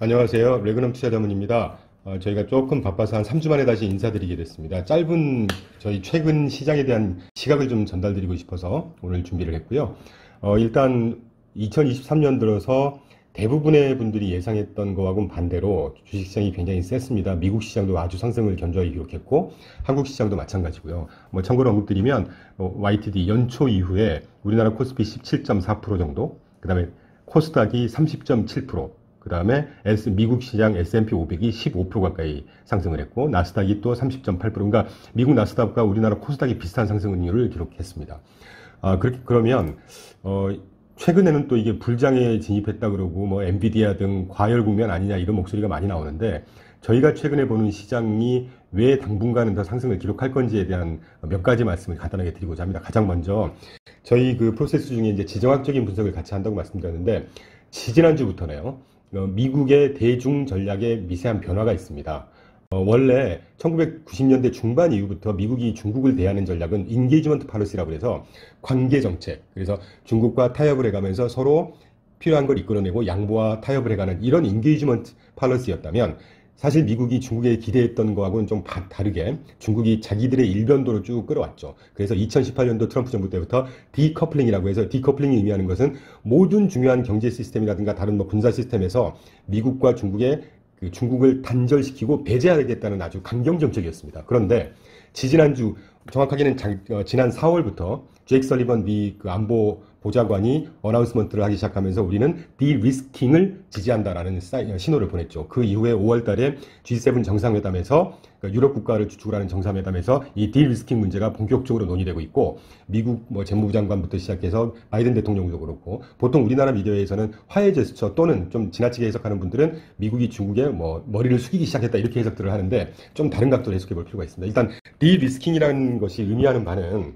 안녕하세요. 레그넘 투자자문입니다. 저희가 조금 바빠서 한 3주 만에 다시 인사드리게 됐습니다. 짧은 저희 최근 시장에 대한 시각을 좀 전달드리고 싶어서 오늘 준비를 했고요. 일단 2023년 들어서 대부분의 분들이 예상했던 거하고는 반대로 주식시장이 굉장히 셌습니다. 미국 시장도 아주 상승을 견조하게 기록했고 한국 시장도 마찬가지고요. 참고로 언급드리면 YTD 연초 이후에 우리나라 코스피 17.4% 정도, 그 다음에 코스닥이 30.7%, 그 다음에 미국 시장 S&P 500이 15% 가까이 상승을 했고, 나스닥이 또 30.8%, 그러니까 미국 나스닥과 우리나라 코스닥이 비슷한 상승률을 기록했습니다. 그러면, 최근에는 또 이게 불장에 진입했다 그러고, 엔비디아 등 과열 국면 아니냐 이런 목소리가 많이 나오는데, 저희가 최근에 보는 시장이 왜 당분간은 더 상승을 기록할 건지에 대한 몇 가지 말씀을 간단하게 드리고자 합니다. 가장 먼저, 저희 그 프로세스 중에 이제 지정학적인 분석을 같이 한다고 말씀드렸는데, 지지난주부터네요. 미국의 대중 전략에 미세한 변화가 있습니다. 원래 1990년대 중반 이후부터 미국이 중국을 대하는 전략은 인게이지먼트 팔러시라고 해서 관계 정책, 그래서 중국과 타협을 해가면서 서로 필요한 걸 이끌어내고 양보와 타협을 해가는 이런 인게이지먼트 팔러시였다면, 사실 미국이 중국에 기대했던 거하고는 좀 다르게 중국이 자기들의 일변도로 쭉 끌어왔죠. 그래서 2018년도 트럼프 정부 때부터 디커플링이라고 해서, 디커플링이 의미하는 것은 모든 중요한 경제 시스템이라든가 다른 군사 시스템에서 미국과 중국을 단절시키고 배제하겠다는 아주 강경 정책이었습니다. 그런데 지지난주, 정확하게는 지난 4월부터 제이크 설리번 미 안보 보좌관이 어나운스먼트를 하기 시작하면서 우리는 디리스킹을 지지한다라는 신호를 보냈죠. 그 이후에 5월 달에 G7 정상회담에서, 유럽 국가를 주축으로 하는 정상회담에서 이 디리스킹 문제가 본격적으로 논의되고 있고, 미국 재무부 장관부터 시작해서 바이든 대통령도 그렇고, 보통 우리나라 미디어에서는 화해 제스처 또는 좀 지나치게 해석하는 분들은 미국이 중국에 머리를 숙이기 시작했다 이렇게 해석들을 하는데, 좀 다른 각도로 해석해 볼 필요가 있습니다. 일단 디리스킹이라는 것이 의미하는 바는,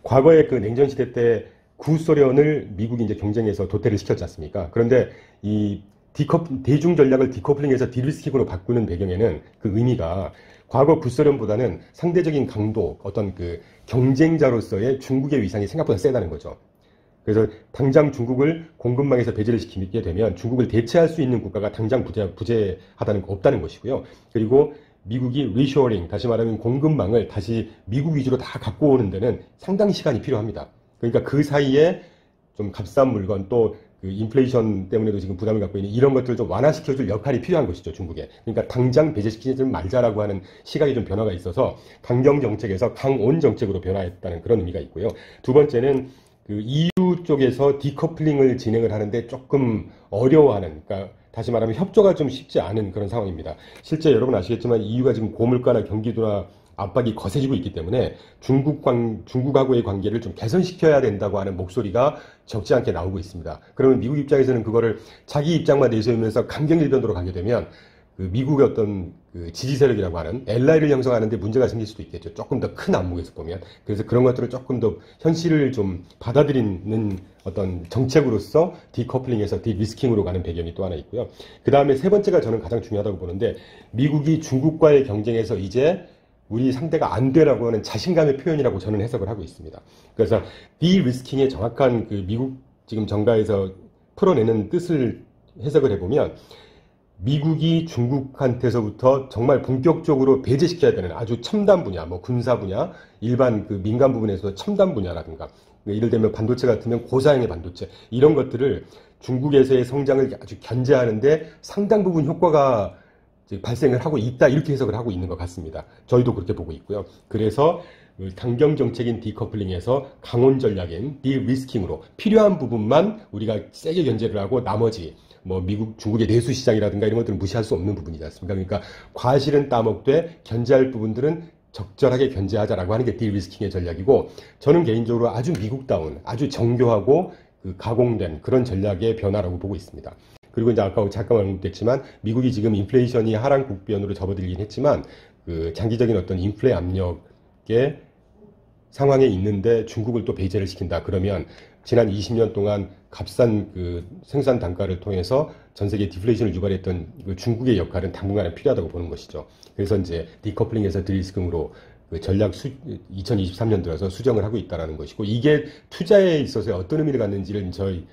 과거에 그 냉전 시대 때 구소련을 미국이 이제 경쟁해서 도태를 시켰지 않습니까? 그런데 이 대중 전략을 디커플링해서 디리스킹으로 바꾸는 배경에는 그 의미가, 과거 구소련보다는 상대적인 강도, 어떤 그 경쟁자로서의 중국의 위상이 생각보다 세다는 거죠. 그래서 당장 중국을 공급망에서 배제를 시키게 되면 중국을 대체할 수 있는 국가가 당장 부재하다는 거 없다는 것이고요. 그리고 미국이 리쇼어링, 다시 말하면 공급망을 다시 미국 위주로 다 갖고 오는 데는 상당히 시간이 필요합니다. 그러니까 그 사이에 좀 값싼 물건, 또 그 인플레이션 때문에도 지금 부담을 갖고 있는 이런 것들을 좀 완화시켜줄 역할이 필요한 것이죠, 중국에. 그러니까 당장 배제시키지 말자라고 하는 시각이 좀 변화가 있어서 강경 정책에서 강온 정책으로 변화했다는 그런 의미가 있고요. 두 번째는 그 EU 쪽에서 디커플링을 진행을 하는데 조금 어려워하는, 그러니까 다시 말하면 협조가 좀 쉽지 않은 그런 상황입니다. 실제 여러분 아시겠지만 EU가 지금 고물가나 경기도나 압박이 거세지고 있기 때문에 중국하고의 관계를 좀 개선시켜야 된다고 하는 목소리가 적지 않게 나오고 있습니다. 그러면 미국 입장에서는 그거를 자기 입장만 내세우면서 강경일변도로 가게 되면 그 미국의 어떤 그 지지 세력이라고 하는 LI를 형성하는데 문제가 생길 수도 있겠죠. 조금 더 큰 안목에서 보면. 그래서 그런 것들을 조금 더 현실을 좀 받아들이는 어떤 정책으로서 디커플링에서 디리스킹으로 가는 배경이 또 하나 있고요. 그 다음에 세 번째가 저는 가장 중요하다고 보는데, 미국이 중국과의 경쟁에서 이제 우리 상대가 안 되라고 하는 자신감의 표현이라고 저는 해석을 하고 있습니다. 그래서 디리스킹의 정확한 그 미국 지금 정가에서 풀어내는 뜻을 해석을 해보면, 미국이 중국한테서부터 정말 본격적으로 배제시켜야 되는 아주 첨단 분야, 군사 분야, 일반 그 민간 부분에서 첨단 분야라든가, 예를 들면 반도체 같으면 고사양의 반도체, 이런 것들을 중국에서의 성장을 아주 견제하는데 상당 부분 효과가 발생을 하고 있다, 이렇게 해석을 하고 있는 것 같습니다. 저희도 그렇게 보고 있고요. 그래서 강경 정책인 디커플링에서 강원 전략인 디리스킹으로 필요한 부분만 우리가 세게 견제를 하고, 나머지 중국의 내수 시장이라든가 이런 것들은 무시할 수 없는 부분이지 않습니까? 그러니까 과실은 따먹되 견제할 부분들은 적절하게 견제하자라고 하는 게 디리스킹의 전략이고, 저는 개인적으로 아주 미국다운, 아주 정교하고 그 가공된 그런 전략의 변화라고 보고 있습니다. 그리고 이제 아까 잠깐 언급됐지만, 미국이 지금 인플레이션이 하락 국면으로 접어들긴 했지만, 그 장기적인 어떤 인플레 압력의 상황에 있는데 중국을 또 배제를 시킨다. 그러면 지난 20년 동안 값싼 그 생산 단가를 통해서 전 세계 디플레이션을 유발했던 그 중국의 역할은 당분간은 필요하다고 보는 것이죠. 그래서 이제 디커플링에서 디리스킹으로 그 전략 2023년 들어서 수정을 하고 있다는 것이고, 이게 투자에 있어서 어떤 의미를 갖는지를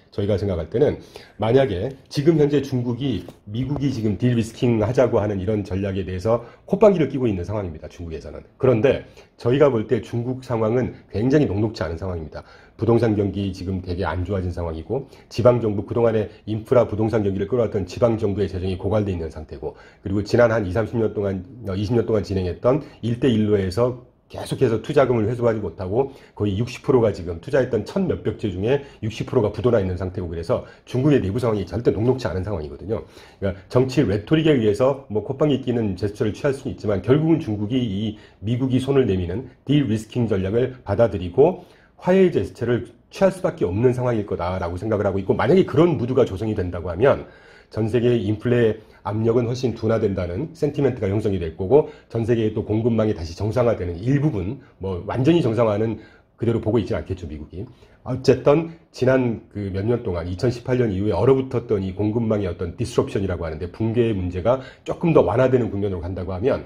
저희가 생각할 때는, 만약에 지금 현재 중국이 미국이 지금 딜리스킹 하자고 하는 이런 전략에 대해서 콧방귀를 끼고 있는 상황입니다. 중국에서는. 그런데 저희가 볼 때 중국 상황은 굉장히 녹록지 않은 상황입니다. 부동산 경기 지금 되게 안 좋아진 상황이고, 지방정부 그동안에 인프라 부동산 경기를 끌어왔던 지방정부의 재정이 고갈되어 있는 상태고, 그리고 지난 한 20년 동안 진행했던 1대1로에서 계속해서 투자금을 회수하지 못하고 거의 60%가 지금 투자했던 천 몇백 제 중에 60%가 부도나 있는 상태고, 그래서 중국의 내부 상황이 절대 녹록지 않은 상황이거든요. 그러니까 정치 레토릭에 의해서 뭐 콧방귀 끼는 제스처를 취할 수는 있지만, 결국은 중국이 이 미국이 손을 내미는 딜리스킹 전략을 받아들이고 화해의 제스처를 취할 수밖에 없는 상황일 거다라고 생각을 하고 있고, 만약에 그런 무드가 조성이 된다고 하면 전 세계의 인플레 압력은 훨씬 둔화된다는 센티멘트가 형성이 될 거고, 전 세계의 또 공급망이 다시 정상화되는 일부분, 뭐 완전히 정상화는 그대로 보고 있지 않겠죠, 미국이. 어쨌든 지난 그 몇 년 동안 2018년 이후에 얼어붙었던 이 공급망의 어떤 디스럽션이라고 하는데, 붕괴의 문제가 조금 더 완화되는 국면으로 간다고 하면,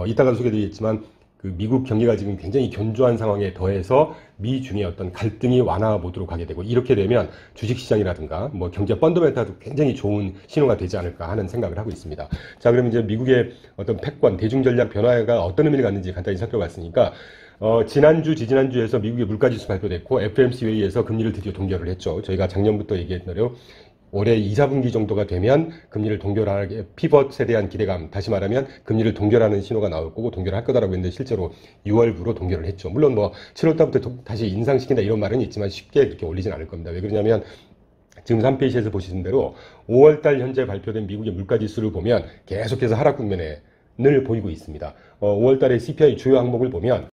이따가도 소개드리겠지만 그 미국 경기가 지금 굉장히 견조한 상황에 더해서 미중의 어떤 갈등이 완화 모드로 가게 되고, 이렇게 되면 주식시장이라든가 뭐 경제 펀더멘탈도 굉장히 좋은 신호가 되지 않을까 하는 생각을 하고 있습니다. 자, 그럼 이제 미국의 어떤 패권, 대중전략 변화가 어떤 의미를 갖는지 간단히 살펴봤으니까, 지지난주에서 미국의 물가지수 발표됐고, FOMC 회의에서 금리를 드디어 동결을 했죠. 저희가 작년부터 얘기했던 대로 올해 2, 4분기 정도가 되면 금리를 동결하게, 피벗에 대한 기대감, 다시 말하면 금리를 동결하는 신호가 나올 거고 동결할 거다라고 했는데, 실제로 6월부로 동결을 했죠. 물론 뭐 7월달부터 다시 인상시킨다 이런 말은 있지만 쉽게 그렇게 올리진 않을 겁니다. 왜 그러냐면 지금 3페이지에서 보시는 대로 5월달 현재 발표된 미국의 물가지수를 보면 계속해서 하락 국면을 보이고 있습니다. 5월달에 CPI 주요 항목을 보면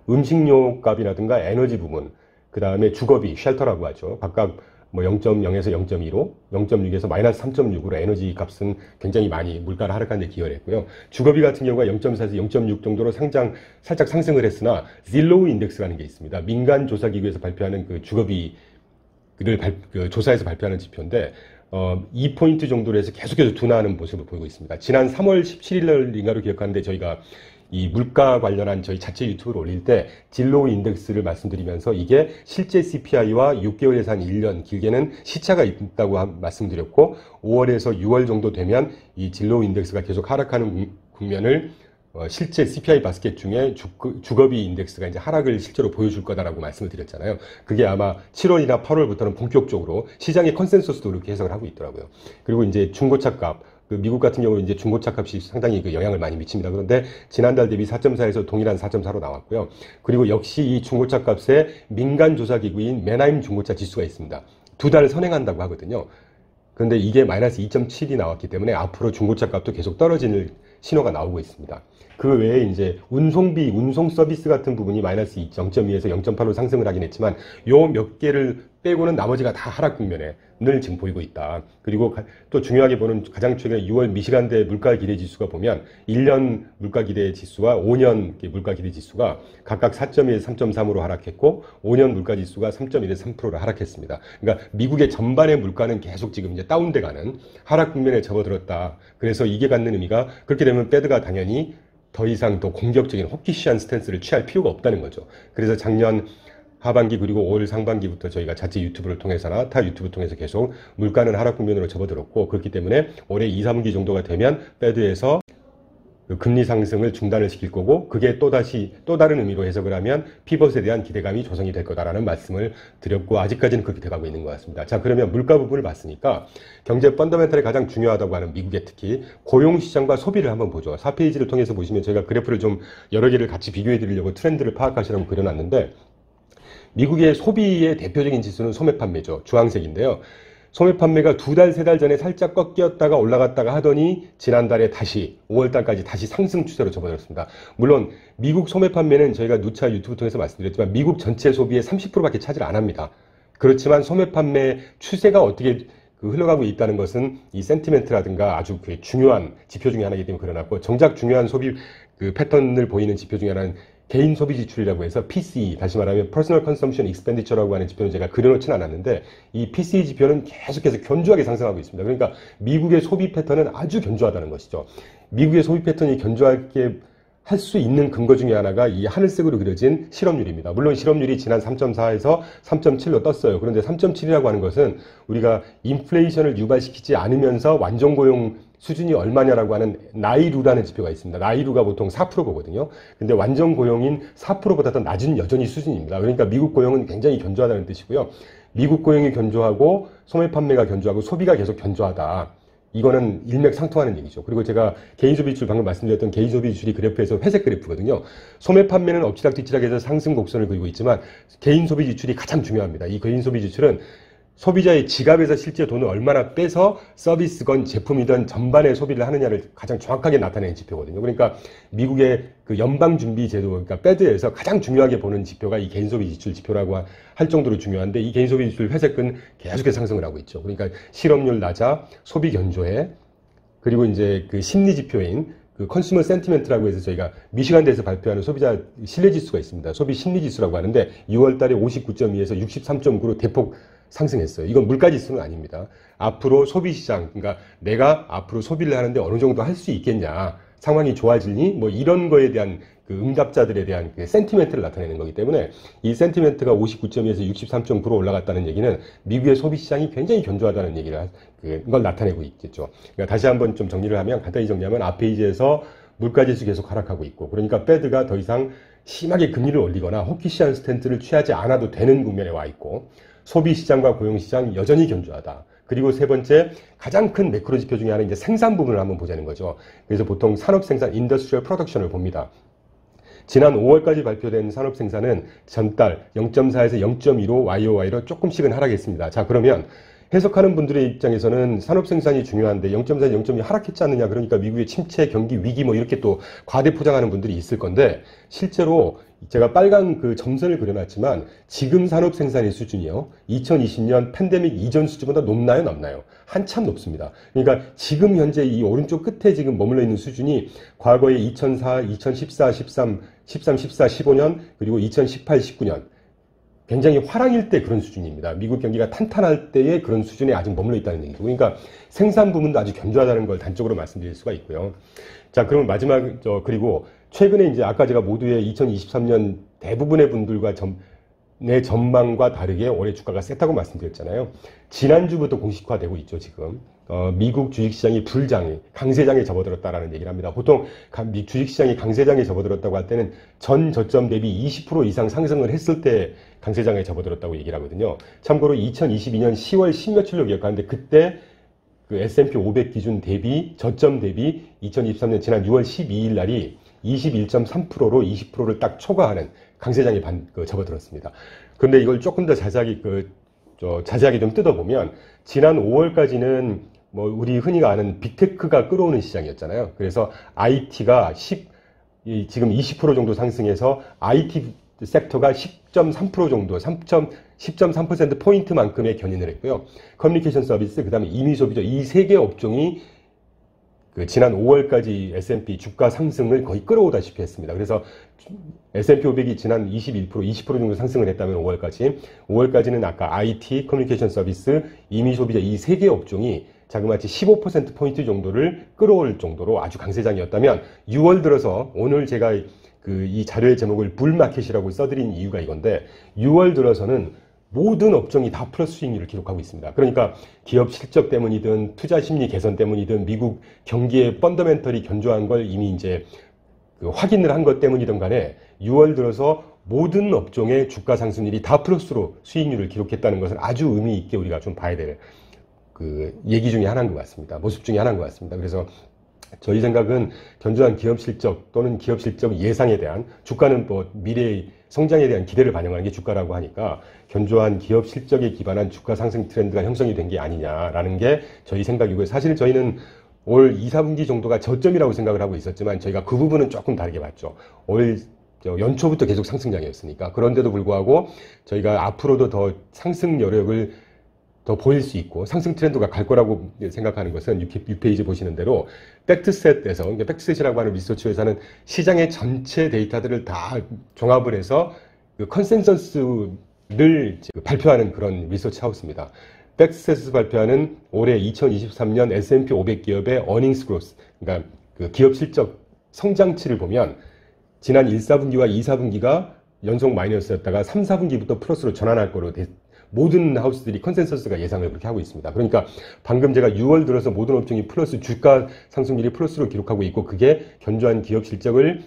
음식료 값이라든가 에너지 부분, 그 다음에 주거비, 쉘터라고 하죠. 각각 뭐 0.0에서 0.25, 0.6에서 마이너스 3.6으로 에너지 값은 굉장히 많이 물가를 하락하는 데 기여를 했고요. 주거비 같은 경우가 0.4에서 0.6 정도로 살짝 상승을 했으나, 질로우 인덱스라는 게 있습니다. 민간 조사기구에서 발표하는 그 주거비를 조사에서 발표하는 지표인데, 2포인트 정도로 해서 계속해서 둔화하는 모습을 보이고 있습니다. 지난 3월 17일인가로 기억하는데, 저희가 이 물가 관련한 저희 자체 유튜브를 올릴 때 진로우 인덱스를 말씀드리면서, 이게 실제 CPI와 6개월에서 한 1년, 길게는 시차가 있다고 말씀드렸고, 5월에서 6월 정도 되면 이 진로우 인덱스가 계속 하락하는 국면을 실제 CPI 바스켓 중에 주거비 인덱스가 이제 하락을 실제로 보여줄 거다라고 말씀을 드렸잖아요. 그게 아마 7월이나 8월부터는 본격적으로 시장의 컨센서스도 그렇게 해석을 하고 있더라고요. 그리고 이제 중고차 값, 미국 같은 경우 이제 중고차 값이 상당히 그 영향을 많이 미칩니다. 그런데 지난달 대비 4.4에서 동일한 4.4로 나왔고요. 그리고 역시 이 중고차 값에 민간 조사 기구인 맨하임 중고차 지수가 있습니다. 2달 선행한다고 하거든요. 그런데 이게 마이너스 2.7이 나왔기 때문에 앞으로 중고차 값도 계속 떨어지는 신호가 나오고 있습니다. 그 외에 이제 운송비, 운송 서비스 같은 부분이 마이너스 0.2에서 0.8로 상승을 하긴 했지만, 요 몇 개를 빼고는 나머지가 다 하락 국면을 지금 보이고 있다. 그리고 또 중요하게 보는 가장 최근 6월 미시간대 물가 기대 지수가 보면 1년 물가 기대 지수와 5년 물가 기대 지수가 각각 4.1에서 3.3으로 하락했고, 5년 물가 지수가 3.1에서 3%로 하락했습니다. 그러니까 미국의 전반의 물가는 계속 지금 이제 다운돼 가는 하락 국면에 접어들었다. 그래서 이게 갖는 의미가, 그렇게 되면 페드가 당연히 더 이상 더 공격적인 호키시한 스탠스를 취할 필요가 없다는 거죠. 그래서 작년 하반기 그리고 올 상반기부터 저희가 자체 유튜브를 통해서나 타 유튜브 통해서 계속 물가는 하락 국면으로 접어들었고, 그렇기 때문에 올해 2, 3분기 정도가 되면 페드에서 그 금리 상승을 중단을 시킬 거고, 그게 또 다른 의미로 해석을 하면 피벗에 대한 기대감이 조성이 될 거다라는 말씀을 드렸고, 아직까지는 그렇게 돼가고 있는 것 같습니다. 자, 그러면 물가 부분을 봤으니까 경제 펀더멘탈이 가장 중요하다고 하는 미국의 특히 고용시장과 소비를 한번 보죠. 4페이지를 통해서 보시면 저희가 그래프를 좀 여러 개를 같이 비교해 드리려고 트렌드를 파악하시라고 그려놨는데, 미국의 소비의 대표적인 지수는 소매 판매죠. 주황색인데요. 소매 판매가 2달, 3달 전에 살짝 꺾였다가 올라갔다가 하더니 지난달에 다시 5월달까지 다시 상승 추세로 접어들었습니다. 물론 미국 소매 판매는 저희가 누차 유튜브 통해서 말씀드렸지만 미국 전체 소비의 30%밖에 차지를 안 합니다. 그렇지만 소매 판매 추세가 어떻게 흘러가고 있다는 것은 이 센티멘트라든가 아주 중요한 지표 중에 하나이기 때문에 그려놨고, 정작 중요한 소비 패턴을 보이는 지표 중에 하나는 개인 소비 지출이라고 해서 PCE, 다시 말하면 Personal Consumption Expenditure라고 하는 지표는 제가 그려놓지는 않았는데, 이 PCE 지표는 계속해서 견조하게 상승하고 있습니다. 그러니까 미국의 소비 패턴은 아주 견조하다는 것이죠. 미국의 소비 패턴이 견조하게 할 수 있는 근거 중에 하나가 이 하늘색으로 그려진 실업률입니다. 물론 실업률이 지난 3.4에서 3.7로 떴어요. 그런데 3.7이라고 하는 것은 우리가 인플레이션을 유발시키지 않으면서 완전 고용 수준이 얼마냐라고 하는 나이루라는 지표가 있습니다. 나이루가 보통 4%거든요. 근데 완전 고용인 4%보다 더 낮은 여전히 수준입니다. 그러니까 미국 고용은 굉장히 견조하다는 뜻이고요. 미국 고용이 견조하고 소매 판매가 견조하고 소비가 계속 견조하다. 이거는 일맥상통하는 얘기죠. 그리고 제가 개인소비 지출 방금 말씀드렸던 개인소비 지출이 그래프에서 회색 그래프거든요. 소매 판매는 엎치락뒤치락 해서 상승 곡선을 그리고 있지만 개인소비 지출이 가장 중요합니다. 이 개인소비 지출은 소비자의 지갑에서 실제 돈을 얼마나 빼서 서비스건 제품이든 전반의 소비를 하느냐를 가장 정확하게 나타내는 지표거든요. 그러니까 미국의 그 연방준비제도, 그러니까 패드에서 가장 중요하게 보는 지표가 이 개인소비 지출 지표라고 할 정도로 중요한데, 이 개인소비 지출 회색은 계속해서 상승을 하고 있죠. 그러니까 실업률 낮아, 소비 견조해, 그리고 이제 그 심리 지표인 그 컨슈머 센티멘트라고 해서 저희가 미시간대에서 발표하는 소비자 신뢰지수가 있습니다. 소비 심리지수라고 하는데 6월 달에 59.2에서 63.9로 대폭 상승했어요. 이건 물가지수는 아닙니다. 앞으로 소비시장, 그러니까 내가 앞으로 소비를 하는데 어느 정도 할 수 있겠냐, 상황이 좋아지니, 뭐 이런 거에 대한 그 응답자들에 대한 그 센티멘트를 나타내는 거기 때문에 이 센티멘트가 59.2에서 63.9로 올라갔다는 얘기는 미국의 소비시장이 굉장히 견조하다는 얘기를 그걸 나타내고 있겠죠. 그러니까 다시 한번 좀 정리를 하면, 간단히 정리하면 앞 페이지에서 물가지수 계속 하락하고 있고, 그러니까 패드가 더 이상 심하게 금리를 올리거나 호키시한 스탠스를 취하지 않아도 되는 국면에 와 있고, 소비시장과 고용시장 여전히 견조하다. 그리고 세 번째, 가장 큰 매크로 지표 중에 하나는 이제 생산 부분을 한번 보자는 거죠. 그래서 보통 산업생산, 인더스트리얼 프로덕션을 봅니다. 지난 5월까지 발표된 산업생산은 전달 0.4에서 0.25 YOY로 조금씩은 하락했습니다. 자, 그러면 해석하는 분들의 입장에서는 산업생산이 중요한데 0.4, 0.2 하락했지 않느냐, 그러니까 미국의 침체, 경기, 위기 뭐 이렇게 또 과대 포장하는 분들이 있을 건데, 실제로 제가 빨간 그 점선을 그려놨지만 지금 산업생산의 수준이요, 2020년 팬데믹 이전 수준보다 높나요, 높나요? 한참 높습니다. 그러니까 지금 현재 이 오른쪽 끝에 지금 머물러 있는 수준이 과거에 2004, 2014, 13, 14, 15년 그리고 2018, 19년 굉장히 화랑일 때 그런 수준입니다. 미국 경기가 탄탄할 때의 그런 수준에 아직 머물러 있다는 얘기죠. 그러니까 생산 부분도 아주 견조하다는 걸 단적으로 말씀드릴 수가 있고요. 자, 그럼 마지막, 그리고 최근에 이제 아까 제가 모두의 2023년 대부분의 분들과 내 전망과 다르게 올해 주가가 셌다고 말씀드렸잖아요. 지난주부터 공식화되고 있죠, 지금. 미국 주식시장이 강세장에 접어들었다라는 얘기를 합니다. 보통 주식시장이 강세장에 접어들었다고 할 때는 전 저점 대비 20% 이상 상승을 했을 때 강세장에 접어들었다고 얘기를 하거든요. 참고로 2022년 10월 10며칠로 기억하는데, 그때 그 S&P 500 기준 대비, 저점 대비 2023년 지난 6월 12일 날이 21.3%로 20%를 딱 초과하는 강세장에 접어들었습니다. 그런데 이걸 조금 더 자세하게 좀 뜯어보면, 지난 5월까지는 뭐 우리 흔히가 아는 빅테크가 끌어오는 시장이었잖아요. 그래서 IT가 지금 20% 정도 상승해서 IT 섹터가 10.3% 정도, 10.3%포인트만큼의 견인을 했고요. 커뮤니케이션 서비스, 그 다음에 임의소비죠. 이 세 개 업종이 지난 5월까지 S&P 주가 상승을 거의 끌어오다시피 했습니다. 그래서 S&P 500이 지난 21%, 20% 정도 상승을 했다면 5월까지는 아까 IT, 커뮤니케이션 서비스, 임의소비자 이 세 개 업종이 자그마치 15%포인트 정도를 끌어올 정도로 아주 강세장이었다면, 6월 들어서 오늘 제가 이 자료의 제목을 불마켓이라고 써드린 이유가 이건데, 6월 들어서는 모든 업종이 다 플러스 수익률을 기록하고 있습니다. 그러니까 기업 실적 때문이든 투자 심리 개선 때문이든 미국 경기의 펀더멘털이 견조한 걸 이미 이제 확인을 한 것 때문이든 간에 6월 들어서 모든 업종의 주가 상승률이 다 플러스로 수익률을 기록했다는 것은 아주 의미 있게 우리가 좀 봐야 될 얘기 중에 하나인 것 같습니다. 모습 중에 하나인 것 같습니다. 그래서 저희 생각은 견조한 기업 실적 또는 기업 실적 예상에 대한, 주가는 뭐 미래의 성장에 대한 기대를 반영하는 게 주가라고 하니까, 견조한 기업 실적에 기반한 주가 상승 트렌드가 형성이 된 게 아니냐라는 게 저희 생각이고요. 사실 저희는 올 2, 4분기 정도가 저점이라고 생각을 하고 있었지만 저희가 그 부분은 조금 다르게 봤죠. 올 연초부터 계속 상승장이었으니까. 그런데도 불구하고 저희가 앞으로도 더 상승 여력을 더 보일 수 있고 상승 트렌드가 갈 거라고 생각하는 것은 6페이지 보시는 대로 팩트셋에서, 그러니까 팩트셋이라고 하는 리서치 회사는 시장의 전체 데이터들을 다 종합을 해서 그 컨센서스를 발표하는 그런 리서치 하우스입니다. 팩트셋에서 발표하는 올해 2023년 S&P 500 기업의 어닝스 그로스, 그러니까 그 기업 실적 성장치를 보면 지난 1, 4분기와 2, 4분기가 연속 마이너스였다가 3, 4분기부터 플러스로 전환할 거로 모든 하우스들이 컨센서스가 예상을 그렇게 하고 있습니다. 그러니까 방금 제가 6월 들어서 모든 업종이 플러스, 주가 상승률이 플러스로 기록하고 있고, 그게 견조한 기업 실적을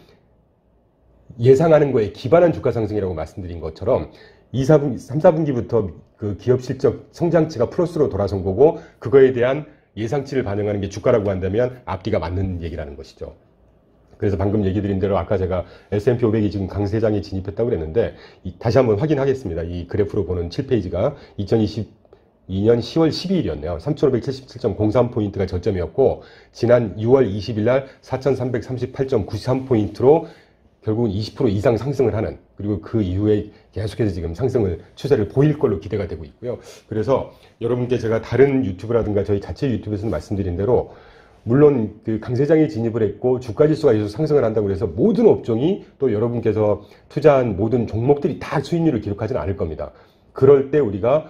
예상하는 거에 기반한 주가 상승이라고 말씀드린 것처럼 3, 4분기부터 그 기업 실적 성장치가 플러스로 돌아선 거고, 그거에 대한 예상치를 반영하는 게 주가라고 한다면 앞뒤가 맞는 얘기라는 것이죠. 그래서 방금 얘기 드린 대로 아까 제가 S&P 500이 지금 강세장에 진입했다고 그랬는데, 다시 한번 확인하겠습니다. 이 그래프로 보는 7페이지가 2022년 10월 12일이었네요. 3577.03포인트가 저점이었고, 지난 6월 20일 날 4338.93포인트로 결국은 20% 이상 상승을 하는, 그리고 그 이후에 계속해서 지금 상승을 추세를 보일 걸로 기대가 되고 있고요. 그래서 여러분께 제가 다른 유튜브라든가 저희 자체 유튜브에서 말씀드린 대로, 물론 그 강세장에 진입을 했고 주가 지수가 계속 상승을 한다고 해서 모든 업종이 또 여러분께서 투자한 모든 종목들이 다 수익률을 기록하지는 않을 겁니다. 그럴 때 우리가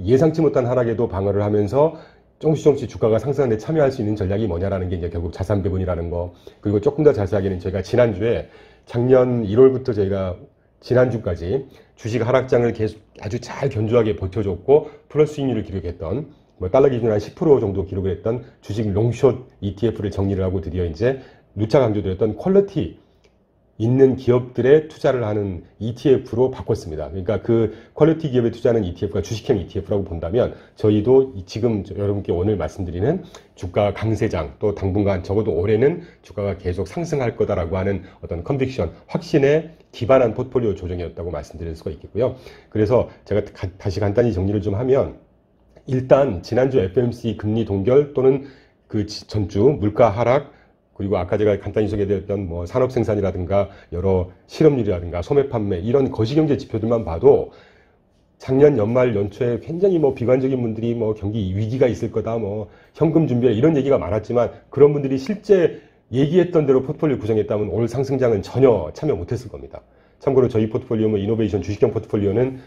예상치 못한 하락에도 방어를 하면서 조금씩 주가가 상승하는 데 참여할 수 있는 전략이 뭐냐라는 게 이제 결국 자산 배분이라는 거. 그리고 조금 더 자세하게는 저희가 지난주에 작년 1월부터 저희가 지난주까지 주식 하락장을 계속 아주 잘 견조하게 버텨줬고 플러스 수익률을 기록했던, 달러 기준 한 10% 정도 기록을 했던 주식 롱숏 ETF를 정리를 하고 드디어 이제 누차 강조드렸던 퀄리티 있는 기업들에 투자를 하는 ETF로 바꿨습니다. 그러니까 그 퀄리티 기업에 투자하는 ETF가 주식형 ETF라고 본다면, 저희도 지금 여러분께 오늘 말씀드리는 주가 강세장, 또 당분간 적어도 올해는 주가가 계속 상승할 거다라고 하는 어떤 컨빅션, 확신에 기반한 포트폴리오 조정이었다고 말씀드릴 수가 있겠고요. 그래서 제가 다시 간단히 정리를 좀 하면, 일단 지난주 FOMC 금리 동결 또는 그 전주 물가 하락, 그리고 아까 제가 간단히 소개드렸던 뭐 산업 생산이라든가 여러 실업률이라든가 소매 판매, 이런 거시경제 지표들만 봐도 작년 연말 연초에 굉장히 뭐 비관적인 분들이 뭐 경기 위기가 있을 거다, 뭐 현금 준비해, 이런 얘기가 많았지만, 그런 분들이 실제 얘기했던 대로 포트폴리오 구성했다면 올 상승장은 전혀 참여 못했을 겁니다. 참고로 저희 포트폴리오, 뭐 이노베이션 주식형 포트폴리오는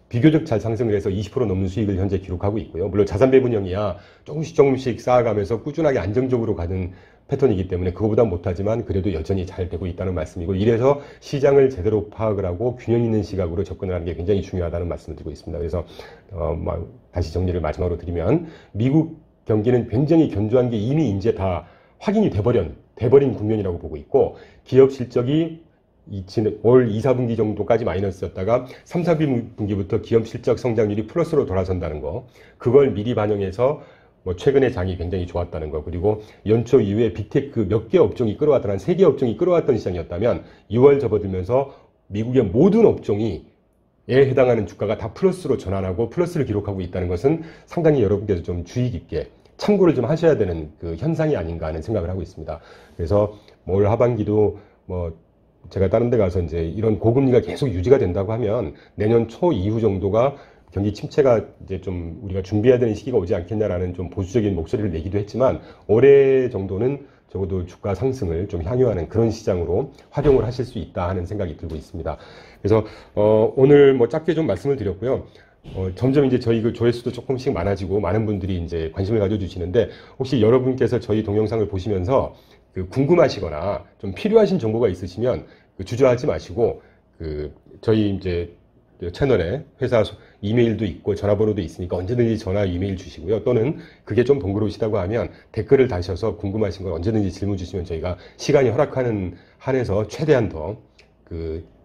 비교적 잘 상승을 해서 20% 넘는 수익을 현재 기록하고 있고요. 물론 자산 배분형이야 조금씩 쌓아가면서 꾸준하게 안정적으로 가는 패턴이기 때문에 그거보다 못하지만 그래도 여전히 잘 되고 있다는 말씀이고, 이래서 시장을 제대로 파악을 하고 균형 있는 시각으로 접근을 하는 게 굉장히 중요하다는 말씀을 드리고 있습니다. 그래서 다시 정리를 마지막으로 드리면, 미국 경기는 굉장히 견조한 게 이미 이제 다 확인이 돼버린 국면이라고 보고 있고, 기업 실적이 올 2, 4분기 정도까지 마이너스였다가 3, 4분기부터 기업 실적 성장률이 플러스로 돌아선다는 거, 그걸 미리 반영해서 뭐 최근에 장이 굉장히 좋았다는 거, 그리고 연초 이후에 빅테크 몇 개 업종이 끌어왔던, 한 3개 업종이 끌어왔던 시장이었다면 6월 접어들면서 미국의 모든 업종이 해당하는 주가가 다 플러스로 전환하고 플러스를 기록하고 있다는 것은 상당히 여러분께서 좀 주의 깊게 참고를 좀 하셔야 되는 그 현상이 아닌가 하는 생각을 하고 있습니다. 그래서 올 하반기도 뭐 제가 다른 데 가서 이제 이런 고금리가 계속 유지가 된다고 하면 내년 초 이후 정도가 경기 침체가 이제 좀 우리가 준비해야 되는 시기가 오지 않겠냐라는 좀 보수적인 목소리를 내기도 했지만, 올해 정도는 적어도 주가 상승을 좀 향유하는 그런 시장으로 활용을 하실 수 있다 하는 생각이 들고 있습니다. 그래서 오늘 뭐 짧게 좀 말씀을 드렸고요. 점점 이제 저희 그 조회수도 조금씩 많아지고 많은 분들이 이제 관심을 가져주시는데, 혹시 여러분께서 저희 동영상을 보시면서 그 궁금하시거나 좀 필요하신 정보가 있으시면 주저하지 마시고, 저희 이제 채널에 회사 이메일도 있고 전화번호도 있으니까 언제든지 전화, 이메일 주시고요. 또는 그게 좀 번거로우시다고 하면 댓글을 다셔서 궁금하신 걸 언제든지 질문 주시면 저희가 시간이 허락하는 한에서 최대한 더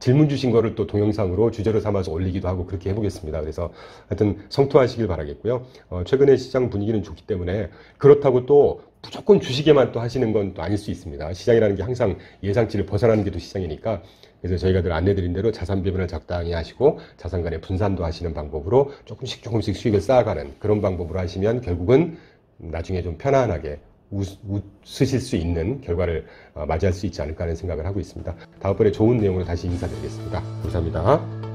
질문 주신 거를 또 동영상으로 주제로 삼아서 올리기도 하고 그렇게 해보겠습니다. 그래서 하여튼 성투하시길 바라겠고요. 최근에 시장 분위기는 좋기 때문에, 그렇다고 또 무조건 주식에만 또 하시는 건 또 아닐 수 있습니다. 시장이라는 게 항상 예상치를 벗어나는 게 또 시장이니까, 그래서 저희가 늘 안내드린 대로 자산 배분을 적당히 하시고 자산 간의 분산도 하시는 방법으로 조금씩 수익을 쌓아가는 그런 방법으로 하시면 결국은 나중에 좀 편안하게 웃으실 수 있는 결과를 맞이할 수 있지 않을까 하는 생각을 하고 있습니다. 다음번에 좋은 내용으로 다시 인사드리겠습니다. 감사합니다.